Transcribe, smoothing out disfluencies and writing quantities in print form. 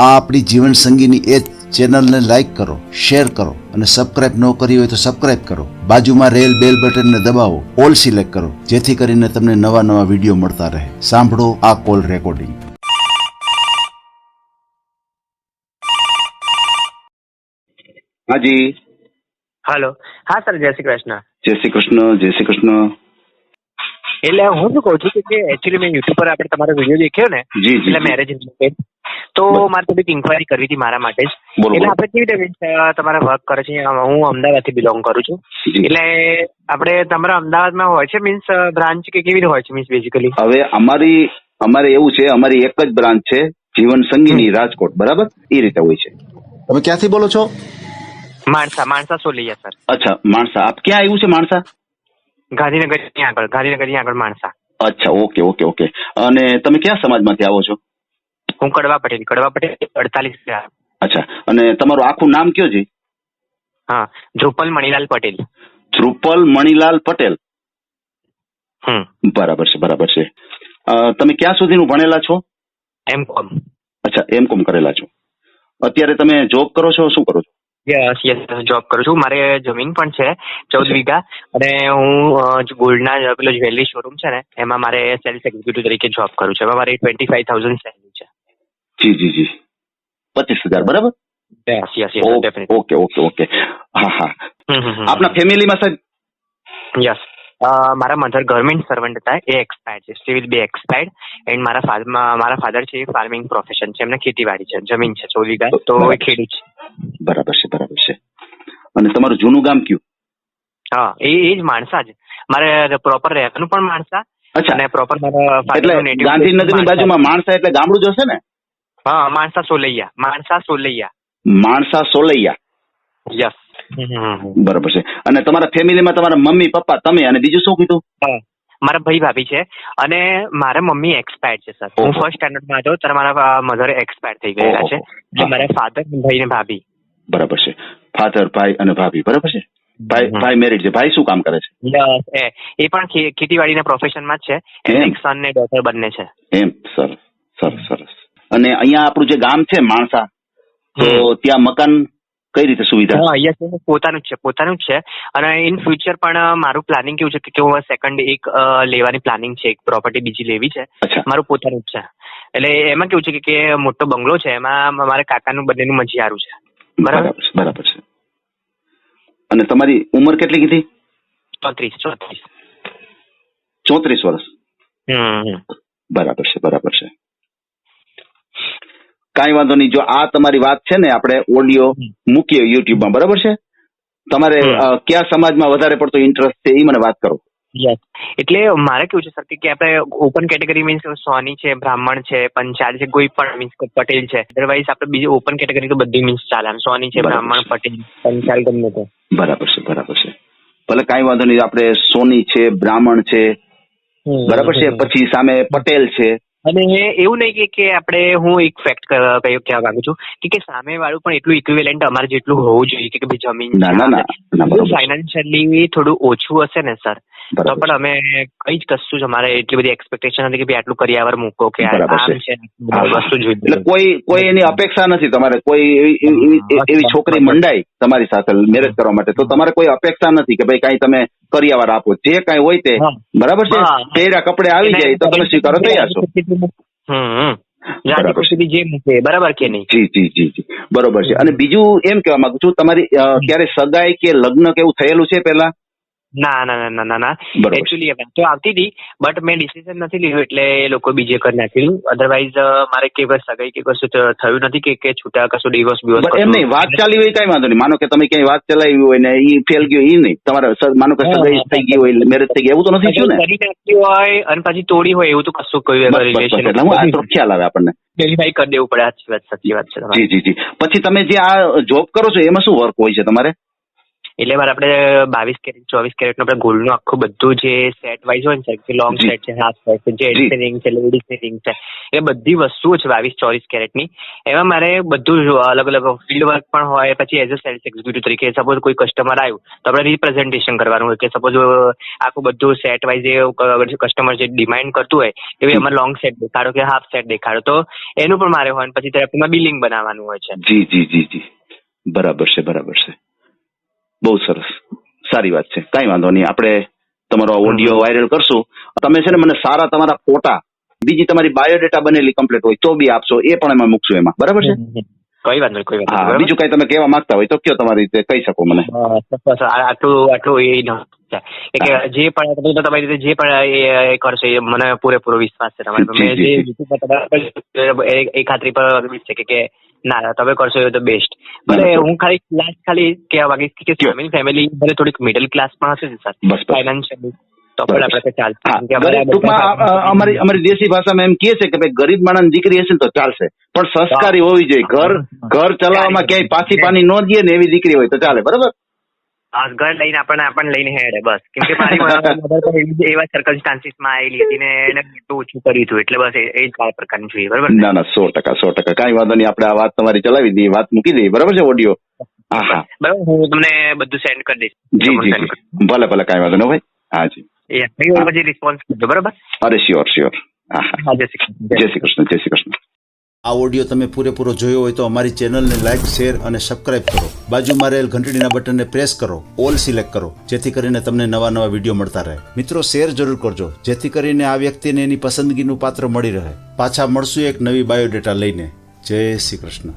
આ આપણી જીવન સંગીની એ ચેનલને લાઈક કરો, શેર કરો અને સબસ્ક્રાઇબ ન કરી હોય તો સબસ્ક્રાઇબ કરો. બાજુમાં રહેલ બેલ બટનને દબાવો, ઓલ સિલેક્ટ કરો, જેથી કરીને તમને નવા નવા વિડીયો મળતા રહે. સાંભળો આ કોલ રેકોર્ડિંગ. હાજી. હેલો. હા સર, જય શ્રી કૃષ્ણ. જય શ્રી કૃષ્ણ. જય શ્રી કૃષ્ણ. એટલે હું શું કહું છું કે એકચ્યુઅલી મેં યુટ્યુબ પર આપણે તમારો વિડીયો દેખ્યો ને, જી જી એટલે મેરેજ રિલેટેડ, તો મારે થોડીક ઇન્ક્વાયરી કરવી હતી મારા માટે જ. એટલે આપણે કેવી રીતે તમારા વર્ક કરે છે? હું અમદાવાદથી બિલોંગ કરું છું. એટલે આપણે તમારા અમદાવાદમાં હોય છે મીન્સ બ્રાન્ચ કે કેવી રીતે હોય છે મીન્સ બેઝિકલી? હવે અમારે એવું છે, અમારી એક જ બ્રાન્ચ છે જીવન સંગીની, રાજકોટ, બરાબર? એ રીતે હોય છે. તમે ક્યાંથી બોલો છો? માણસા સોલૈયા સર. અચ્છા, માણસા. આપ ક્યાં આવ્યું છે માણસા? ગાંધીનગરની આગળ માણસા. અચ્છા, ઓકે ઓકે ઓકે. અને તમે કયા સમાજમાંથી આવો છો? હું કડવા પટેલ 48. અચ્છા, અને તમારું આખું નામ કયો છે? હા, ધ્રુપલ મણીલાલ પટેલ. ધ્રુપલ મણીલાલ પટેલ. બરાબર છે, બરાબર છે. તમે ક્યાં સુધીનું ભણેલા છો? M.Com. અચ્છા, M.Com કરેલા છો. અત્યારે તમે જોબ કરો છો, શું કરો છો? યસ જોબ કરું છું. મારે જમીન પણ છે 14 વીઘા, અને હું ગોલ્ડના પેલો જ્વેલરી શોરૂમ છે ને, એમાં મારે સેલ્સ એક્ઝિક્યુટિવ તરીકે જોબ કરું છું. એમાં મારે 25,000 સેલરી છે. જી જી જી. 25,000, બરાબર? Yes okay okay okay. હા હા. આપના ફેમિલીમાં સાહેબ? યસ, મારા મધર ગવર્મેન્ટ સર્વન્ટ હતા, એ એક્સપાયર્ડ છે, સિવિલ 2 એક્સપાયર્ડ. એન્ડ મારા ફાધર છે, ફાર્મિંગ પ્રોફેશન છે, એમને ખેતીવાડી છે, જમીન છે 14 વીઘા, તો એ ખેડૂત છે. બરાબર છે, બરાબર છે. અને તમારું જૂનું ગામ કયું? હા, એ જ માણસા જ. મારે પ્રોપર રહેવાનું પણ માણસા. અચ્છા, અને પ્રોપર મારા એટલે ગાંધીનગરની બાજુમાં માણસા એટલે ગામડું જ હશે ને? હા, માણસા સોલૈયા. માણસા સોલૈયા. યસ. બરાબર છે. અને તમારા ફેમિલીમાં તમારા મમ્મી પપ્પા, તમે, અને બીજું શું કીધું? મારા ભાઈ ભાભી છે, અને મારા મમ્મી એક્સપાયર્ડ છે સર. હું ફર્સ્ટ સ્ટાન્ડર્ડમાં હતો ત્યારે મારા મધર એક્સપાયર થઈ ગયેલા છે. એટલે મારા ફાધર, ભાઈ ને ભાભી. બરાબર છે. ફાધર, ભાઈ અને ભાભી, બરાબર છે. ભાઈ મેરિડ છે. ભાઈ શું કામ કરે છે? એ પણ ખેતીવાડીના પ્રોફેશનમાં જ છે. એમને એક સન ને ડોટર બંને છે. એમ, સરસ સરસ સરસ. અને અહીંયા આપણું જે ગામ છે માણસા, તો ત્યાં મકાન કઈ રીતે સુવિધા? હા, અહીંયા પોતાનું જ છે. અને ઇન ફ્યુચર પણ મારું પ્લાનિંગ કેવું છે કે હું સેકન્ડ એક લેવાની પ્લાનિંગ છે, એક પ્રોપર્ટી બીજી લેવી છે. મારું પોતાનું જ છે. એટલે એમાં કેવું છે કે મોટો બંગલો છે, એમાં મારા કાકાનું બંનેનું મજીયારું છે. બરાબર છે. અને તમારી ઉંમર કેટલી કીધી? 34. 34 વર્ષ. બરાબર છે. કાંઈ વાંધો નહીં. જો આ તમારી વાત છે ને, આપણે ઓડિયો મૂકીએ યુટ્યુબમાં, બરાબર છે? તમારે કયા સમાજમાં વધારે પડતો ઇન્ટરેસ્ટ છે એ મને વાત કરો. યસ, એટલે મારે કેવું છે સર કે આપણે ઓપન કેટેગરી મીન્સ સોની છે, બ્રાહ્મણ છે, પંચાલ છે, કોઈ પણ મીન્સ પટેલ છે. અધરવાઇઝ આપણે બીજી ઓપન કેટેગરી તો બધી મીન્સ ચાલે. સોની છે, બ્રાહ્મણ, પટેલ, પંચાલ, ગમે તે. બરાબર છે. ભલે કાંઈ વાંધો નહીં. આપણે સોની છે, બ્રાહ્મણ છે, બરાબર છે, પછી સામે પટેલ છે. અને એવું નહીં કે આપણે, હું એક ફેક્ટ કહેવા માંગુ છું કે સામે વાળું પણ એટલું ઇક્વિવેલન્ટ અમારે જેટલું હોવું જોઈએ કે ભાઈ જમીન ફાઇનાન્શિયલી થોડું ઓછું હશે ને સર, તો પણ અમે કઈ જ કશું જ અમારે એટલી બધી એક્સપેક્ટેશન નથી કે ભાઈ આટલું કરિયાવર મૂકો કે આમ છે વસ્તુ જોઈએ. એટલે કોઈ એની અપેક્ષા નથી તમારે? કોઈ એવી છોકરી મંડાય તમારી સાથે મેરેજ કરવા માટે, તો તમારે કોઈ અપેક્ષા નથી કે ભાઈ કાંઈ તમે કરિયાવર આપો, જે કાંઈ હોય તે, બરાબર છે? પહેર્યા કપડે આવી જાય તો તમે સ્વીકારો તૈયાર છો? બરાબર કે નહીં? જી, બરોબર છે. અને બીજું એમ કહેવા માંગુ છું, તમારી ક્યારે સગાઈ કે લગ્ન કે એવું થયેલું છે પેલા? ના. એકચ્યુઅલી તો આવતી હતી, બટ મેં ડિસિઝન નથી લીધું, એટલે એ લોકો બીજે કરી નાખ્યું. અધરવાઇઝ મારે કે સગાઈ કે કશું થયું નથી કે છૂટા કશું ડિવોર્સ એમ નહીં. વાત ચાલી હોય કઈ વાંધો નહીં. માનો કે તમે ક્યાંય વાત ચલાવી હોય ને એ ફેલ ગયો, એ નહીં. તમારે માનો કે સગાઈ થઈ ગઈ હોય, મેરેજ થઈ ગયા, એવું તો નથી થયું ને? કરી નાખ્યું હોય અને પછી તોડી હોય એવું તો કશું કહ્યું રિલેશન. એટલે ખ્યાલ આવે આપણને. વેરીફાઈ કરી દેવું પડે. સાચી વાત છે. જી. પછી તમે જે આ જોબ કરો છો એમાં શું વર્ક હોય છે તમારે? એટલે મારે આપણે 22 કેરેટ 24 કેરેટ નું આપણે ગોલ્ડ નું આખું બધું જે સેટ વાઇઝ હોય ને સર, લોંગ સેટ છે, હાફ સેટ છે, જેન્ટ્સની રિંગ છે, લેડીઝની રિંગ છે, એ બધી વસ્તુઓ છે 22-24 કેરેટની. એમાં મારે બધું અલગ અલગ ફિલ્ડ વર્ક પણ હોય. પછી એઝ અ સેલ્સ એક્ઝિક્યુટિવ તરીકે સપોઝ કોઈ કસ્ટમર આવ્યું તો આપણે રિપ્રેઝન્ટેશન કરવાનું હોય કે સપોઝ આખું બધું સેટ વાઇઝ એ કસ્ટમર જે ડિમાન્ડ કરતું હોય એવી અમારે લોંગ સેટ દેખાડો કે હાફ સેટ દેખાડો, તો એનું પણ મારે હોય. પછી તરફમાં બિલિંગ બનાવવાનું હોય છે. જી જી જી જી, બરાબર છે બરાબર છે, બહુ સરસ, સારી વાત છે. કઈ વાંધો નહીં, આપણે તમારો ઓડિયો વાયરલ કરશું. તમે છે ને મને સારા તમારા ફોટા, બીજી તમારી બાયોડેટા બનેલી કમ્પ્લીટ હોય તો બી આપશો, એ પણ એમાં મૂકશું એમાં, બરાબર છે? કઈ વાંધો નહીં, કઈ વાંધો હા, બીજું કઈ તમે કહેવા માંગતા હોય તો કયો, તમારી રીતે કહી શકો મને. આટલું એ ન કે જે પણ તમારી રીતે જે પણ એ કરશો એ મને પૂરેપૂરો વિશ્વાસ છે તમારી. મેં જે યુટ્યુબ પર એ ખાતરી પર છે કે ના તમે કરશો એ તો બેસ્ટ. ભલે હું ખાલી કહેવા માંગીશ કે ફેમિલી ભલે થોડીક મિડલ ક્લાસમાં હશે ને સર, ફાઇનાન્શિયલી તો પણ આપણે ચાલશે. અમારી દેશી ભાષામાં એમ કહે છે કે ભાઈ ગરીબ માણસ દીકરી હશે ને તો ચાલશે, પણ સંસ્કારી હોવી જોઈએ. ઘર ચલાવવામાં ક્યાંય પાછી પાની ન દે ને એવી દીકરી હોય તો ચાલે, બરાબર? ઘર લઈને આપણને લઈને હેડે બસ. કેમ કે મારી મધર એવા સર્કમસ્ટાન્સીસમાં આવેલી હતી ને એને ઓછું કર્યું હતું, એટલે બસ એ જ પ્રકારનું જોઈએ, બરાબર? ના ના, 100%. કઈ વાંધો નહીં, આપણે આ વાત તમારી ચલાવી દઈએ, વાત મૂકી દઈએ, બરાબર છે? ઓડિયો હા હા બરાબર, હું તમને બધું સેન્ડ કરી દઈશ. જી જી, ભલે ભલે, કઈ વાંધો નહીં ભાઈ. હા જી, પછી રિસ્પોન્સ કરજો, બરાબર? અરે શ્યોર. હા હા, જય શ્રી કૃષ્ણ. જય શ્રી કૃષ્ણ. આ ઓડિયો તમે પૂરેપૂરો જોયો હોય તો અમારી ચેનલને લાઇક, શેર અને સબસ્ક્રાઇબ કરો. બાજુમાં રહેલ ઘંટડીના બટનને પ્રેસ કરો, ઓલ સિલેક્ટ કરો, જેથી કરીને તમને નવા વિડીયો મળતા રહે. મિત્રો, શેર જરૂર કરજો, જેથી કરીને આ વ્યક્તિને એની પસંદગીનું પાત્ર મળી રહે. પાછા મળશું એક નવી બાયોડેટા લઈને. જય શ્રી કૃષ્ણ.